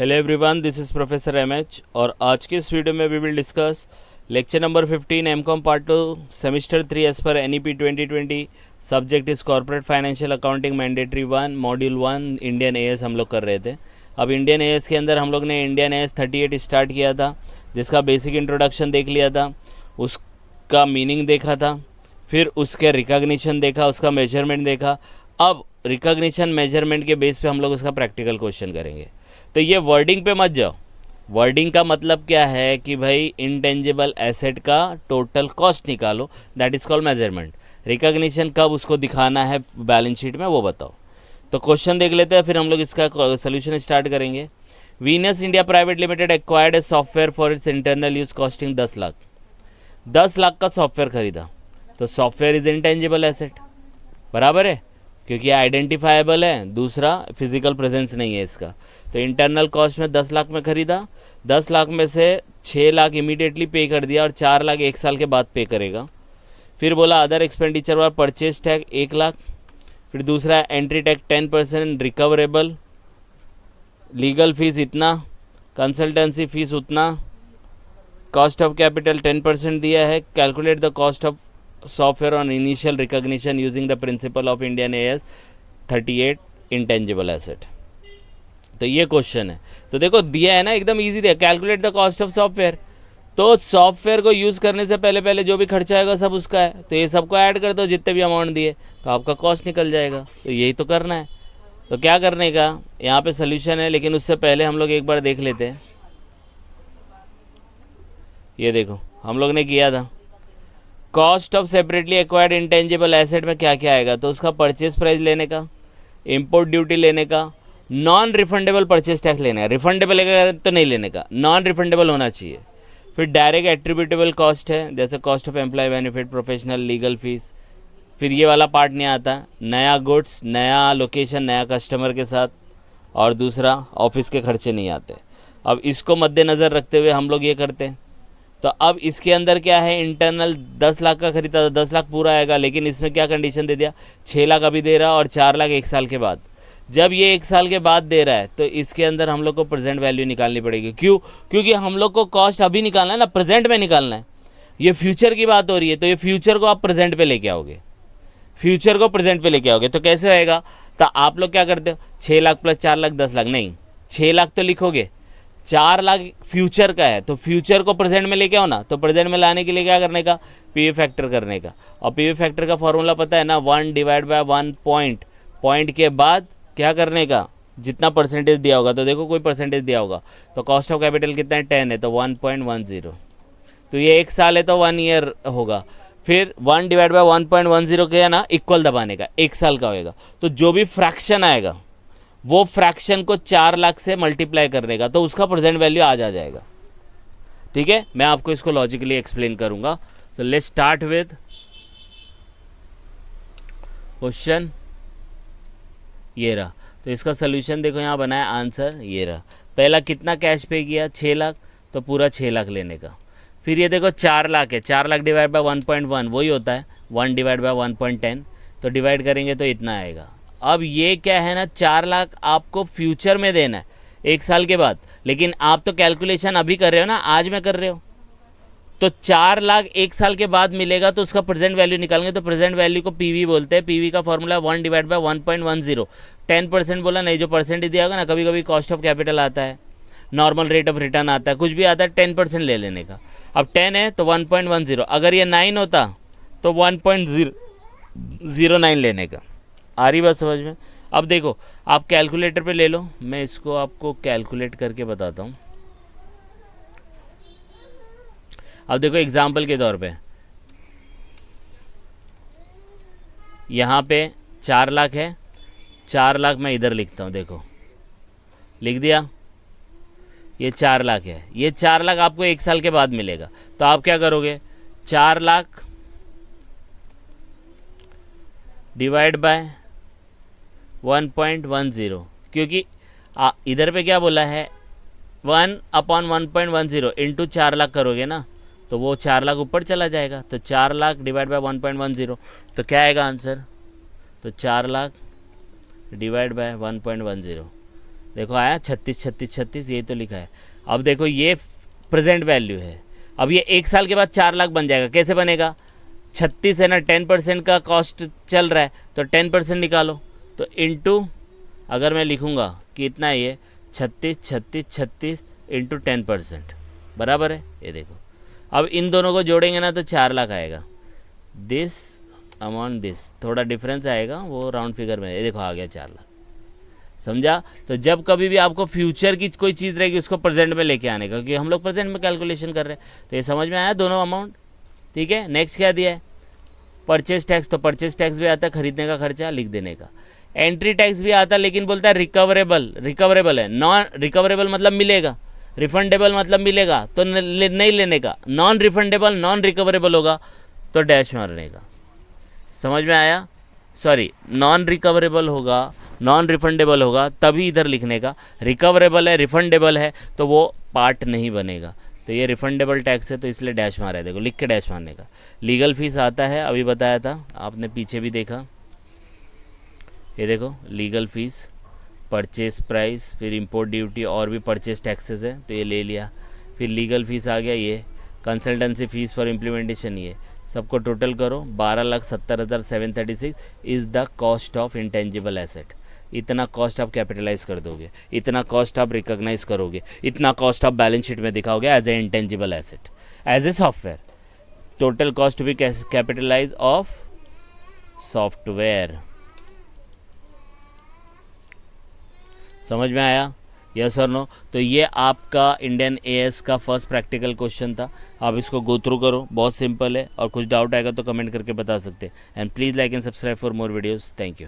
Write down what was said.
Hello everyone, this is professor MH और आज के इस वीडियो में we will discuss lecture number 15 MCom part 2 semester 3 as per NEP 2020। Subject is corporate financial accounting mandatory 1 module 1 Indian AS हम लोग कर रहे थे। अब इंडियन एएस के अंदर हम लोग ने इंडियन एएस 38 स्टार्ट किया था, जिसका बेसिक इंट्रोडक्शन देख लिया था, उसका मीनिंग देखा था, फिर उसके रिकॉग्निशन देखा, उसका मेजरमेंट देखा। अब रिकॉग्निशन मेजरमेंट के बेस पे हम लोग उसका प्रैक्टिकल क्वेश्चन करेंगे। तो ये वर्डिंग पे मत जाओ। वर्डिंग का मतलब क्या है कि भाई इंटेंजिबल एसेट का टोटल कॉस्ट निकालो, that is called measurement. Recognition कब उसको दिखाना है बैलेंस शीट में वो बताओ। तो क्वेश्चन देख लेते हैं, फिर हम लोग इसका सोल्यूशन स्टार्ट करेंगे। Venus India private limited acquired a software for its internal use costing 10 lakh. 10 lakh का सॉफ्टवेयर खरीदा, तो सॉफ्टवेयर इज इंटेंजिबल एसेट, बराबर है, क्योंकि आइडेंटिफाएबल है, दूसरा फिजिकल प्रेजेंस नहीं है इसका। तो इंटरनल कॉस्ट में 10 लाख में ख़रीदा, 10 लाख में से 6 लाख इमीडिएटली पे कर दिया और 4 लाख 1 साल के बाद पे करेगा। फिर बोला अदर एक्सपेंडिचर और परचेज टैक्स 1 लाख, फिर दूसरा entry tax 10% recoverable, legal fees इतना, कंसल्टेंसी फीस उतना, कॉस्ट ऑफ कैपिटल 10% दिया है। Calculate the cost of software on initial recognition using the principle of Indian as 38 intangible asset. तो ये क्वेश्चन है, तो देखो दिया है ना, एकदम इजी दिया, calculate the cost of software. तो सॉफ्टवेयर को यूज़ करने से पहले पहले जो भी खर्चा आएगा सब उसका है, तो ये सबको ऐड कर दो जितने भी अमाउंट दिए, तो आपका कॉस्ट निकल जाएगा। तो यही तो करना है। तो क्या करने का, यहाँ पे सोल्यूशन है, लेकिन उससे पहले हम लोग एक बार देख लेते हैं। ये देखो हम लोग ने किया था cost of separately acquired intangible asset में क्या क्या आएगा, तो उसका परचेज प्राइस लेने का, इंपोर्ट ड्यूटी लेने का, नॉन रिफंडेबल परचेज टैक्स लेने का। रिफंडेबल है तो नहीं लेने का, नॉन रिफंडेबल होना चाहिए। फिर डायरेक्ट एट्रीब्यूटेबल कॉस्ट है, जैसे cost of employ benefit, professional, legal fees. फिर ये वाला पार्ट नहीं आता, नया गुड्स, नया लोकेशन, नया कस्टमर के साथ, और दूसरा ऑफिस के खर्चे नहीं आते। अब इसको मद्देनज़र रखते हुए हम लोग ये करते हैं। तो अब इसके अंदर क्या है, इंटरनल 10 लाख का खरीदा था, 10 लाख पूरा आएगा, लेकिन इसमें क्या कंडीशन दे दिया, 6 लाख अभी दे रहा और 4 लाख 1 साल के बाद। जब ये 1 साल के बाद दे रहा है तो इसके अंदर हम लोग को प्रेजेंट वैल्यू निकालनी पड़ेगी। क्यों? क्योंकि हम लोग को कॉस्ट अभी निकालना है ना, प्रेजेंट में निकालना है। ये फ्यूचर की बात हो रही है, तो ये फ्यूचर को आप प्रेजेंट पे लेके आओगे, फ्यूचर को प्रेजेंट पे लेके आओगे। तो कैसे होएगा, तो आप लोग क्या करते हो, 6 लाख प्लस 4 लाख 10 लाख, नहीं 6 लाख तो लिखोगे, 4 लाख फ्यूचर का है, तो फ्यूचर को प्रेजेंट में लेके आओ ना। तो प्रेजेंट में लाने के लिए क्या करने का, पीवी फैक्टर करने का। और पीवी फैक्टर का फॉर्मूला पता है ना, 1 डिवाइड बाय 1 पॉइंट, पॉइंट के बाद क्या करने का, जितना परसेंटेज दिया होगा। तो देखो कोई परसेंटेज दिया होगा, तो कॉस्ट ऑफ कैपिटल कितना है, 10 है, तो 1.10। तो ये 1 साल है तो 1 ईयर होगा। फिर 1 डिवाइड बाय 1.10 के है ना, इक्वल दबाने का, 1 साल का होएगा। तो जो भी फ्रैक्शन आएगा वो फ्रैक्शन को 4 लाख से मल्टीप्लाई करने का, तो उसका प्रेजेंट वैल्यू आ जाएगा। ठीक है, मैं आपको इसको लॉजिकली एक्सप्लेन करूंगा। तो लेट्स स्टार्ट विद क्वेश्चन। ये रहा, तो इसका सोल्यूशन देखो, यहाँ बनाया आंसर, ये रहा। पहला कितना कैश पे किया, 6 लाख, तो पूरा 6 लाख लेने का। फिर ये देखो 4 लाख है, 4 लाख डिवाइड बाय 1.1 वही होता है, 1 डिवाइड बाय 1.10, तो डिवाइड करेंगे तो इतना आएगा। अब ये क्या है ना, 4 लाख आपको फ्यूचर में देना है 1 साल के बाद, लेकिन आप तो कैलकुलेशन अभी कर रहे हो ना, आज में कर रहे हो। तो 4 लाख 1 साल के बाद मिलेगा, तो उसका प्रेजेंट वैल्यू निकालेंगे। तो प्रेजेंट वैल्यू को पीवी बोलते हैं। पीवी का फॉर्मूला 1 डिवाइड बाय 1.10। 10% बोला नहीं, जो परसेंटेज दिया होगा ना, कभी कभी कॉस्ट ऑफ कैपिटल आता है, नॉर्मल रेट ऑफ रिटर्न आता है, कुछ भी आता है, 10% ले लेने का। अब 10 है तो 1.10, अगर ये 9 होता तो 1.09 लेने का। आ रही बात समझ में? अब देखो आप कैलकुलेटर पे ले लो, मैं इसको आपको कैलकुलेट करके बताता हूँ। अब देखो एग्जाम्पल के तौर पे यहाँ पे 4 लाख है, 4 लाख मैं इधर लिखता हूँ, देखो लिख दिया, ये 4 लाख है, ये 4 लाख आपको 1 साल के बाद मिलेगा। तो आप क्या करोगे, 4 लाख डिवाइड बाय 1.10, क्योंकि इधर पे क्या बोला है, 1/1.10 इंटू 4 लाख करोगे ना, तो वो 4 लाख ऊपर चला जाएगा। तो 4 लाख डिवाइड बाय 1.10, तो क्या आएगा आंसर, तो 4 लाख डिवाइड बाय 1.10, देखो आया 36 36 36, ये तो लिखा है। अब देखो ये प्रेजेंट वैल्यू है। अब ये 1 साल के बाद 4 लाख बन जाएगा। कैसे बनेगा? 36 है ना, 10% का कॉस्ट चल रहा है तो 10% निकालो, तो इनटू, अगर मैं लिखूँगा कि इतना है ये 36 36 36 इंटू 10%, बराबर है। ये देखो अब इन दोनों को जोड़ेंगे ना तो 4 लाख आएगा। दिस अमाउंट दिस, थोड़ा डिफरेंस आएगा वो राउंड फिगर में। ये देखो आ गया 4 लाख। समझा? तो जब कभी भी आपको फ्यूचर की कोई चीज़ रहेगी उसको प्रेजेंट में लेके आने का, क्योंकि हम लोग प्रेजेंट में कैलकुलेशन कर रहे हैं। तो ये समझ में आया दोनों अमाउंट? ठीक है। नेक्स्ट क्या दिया है? Purchase tax. तो परचेज टैक्स भी आता है खरीदने का खर्चा लिख देने का। एंट्री टैक्स भी आता है, लेकिन बोलता है रिकवरेबल। रिकवरेबल है, नॉन रिकवरेबल मतलब मिलेगा, रिफंडेबल मतलब मिलेगा तो नहीं लेने का। नॉन रिफंडेबल नॉन रिकवरेबल होगा तो डैश मारने का। समझ में आया? सॉरी, नॉन रिकवरेबल होगा, नॉन रिफंडेबल होगा तभी इधर लिखने का। रिकवरेबल है, रिफंडेबल है तो वो पार्ट नहीं बनेगा। तो ये रिफंडेबल टैक्स है तो इसलिए डैश मारा है। देखो लिख के डैश मारने का। लीगल फीस आता है, अभी बताया था आपने, पीछे भी देखा। ये देखो लीगल फीस, परचेस प्राइस, फिर इंपोर्ट ड्यूटी और भी परचेस टैक्सेस है तो ये ले लिया। फिर लीगल फीस आ गया, ये कंसल्टेंसी फीस फॉर इम्प्लीमेंटेशन, ये सबको टोटल करो 12,70,736 is the cost of intangible asset. इतना कॉस्ट आप कैपिटलाइज कर दोगे, इतना कॉस्ट आप रिकॉग्नाइज करोगे, इतना कॉस्ट आप बैलेंस शीट में दिखाओगे as a intangible asset, as a software. Total cost to be capitalise of software. समझ में आया? यस और नो? तो ये आपका इंडियन एएस का फर्स्ट प्रैक्टिकल क्वेश्चन था। आप इसको गो थ्रू करो, बहुत सिंपल है। और कुछ डाउट आएगा तो कमेंट करके बता सकते हैं। And please like and subscribe for more videos. Thank you.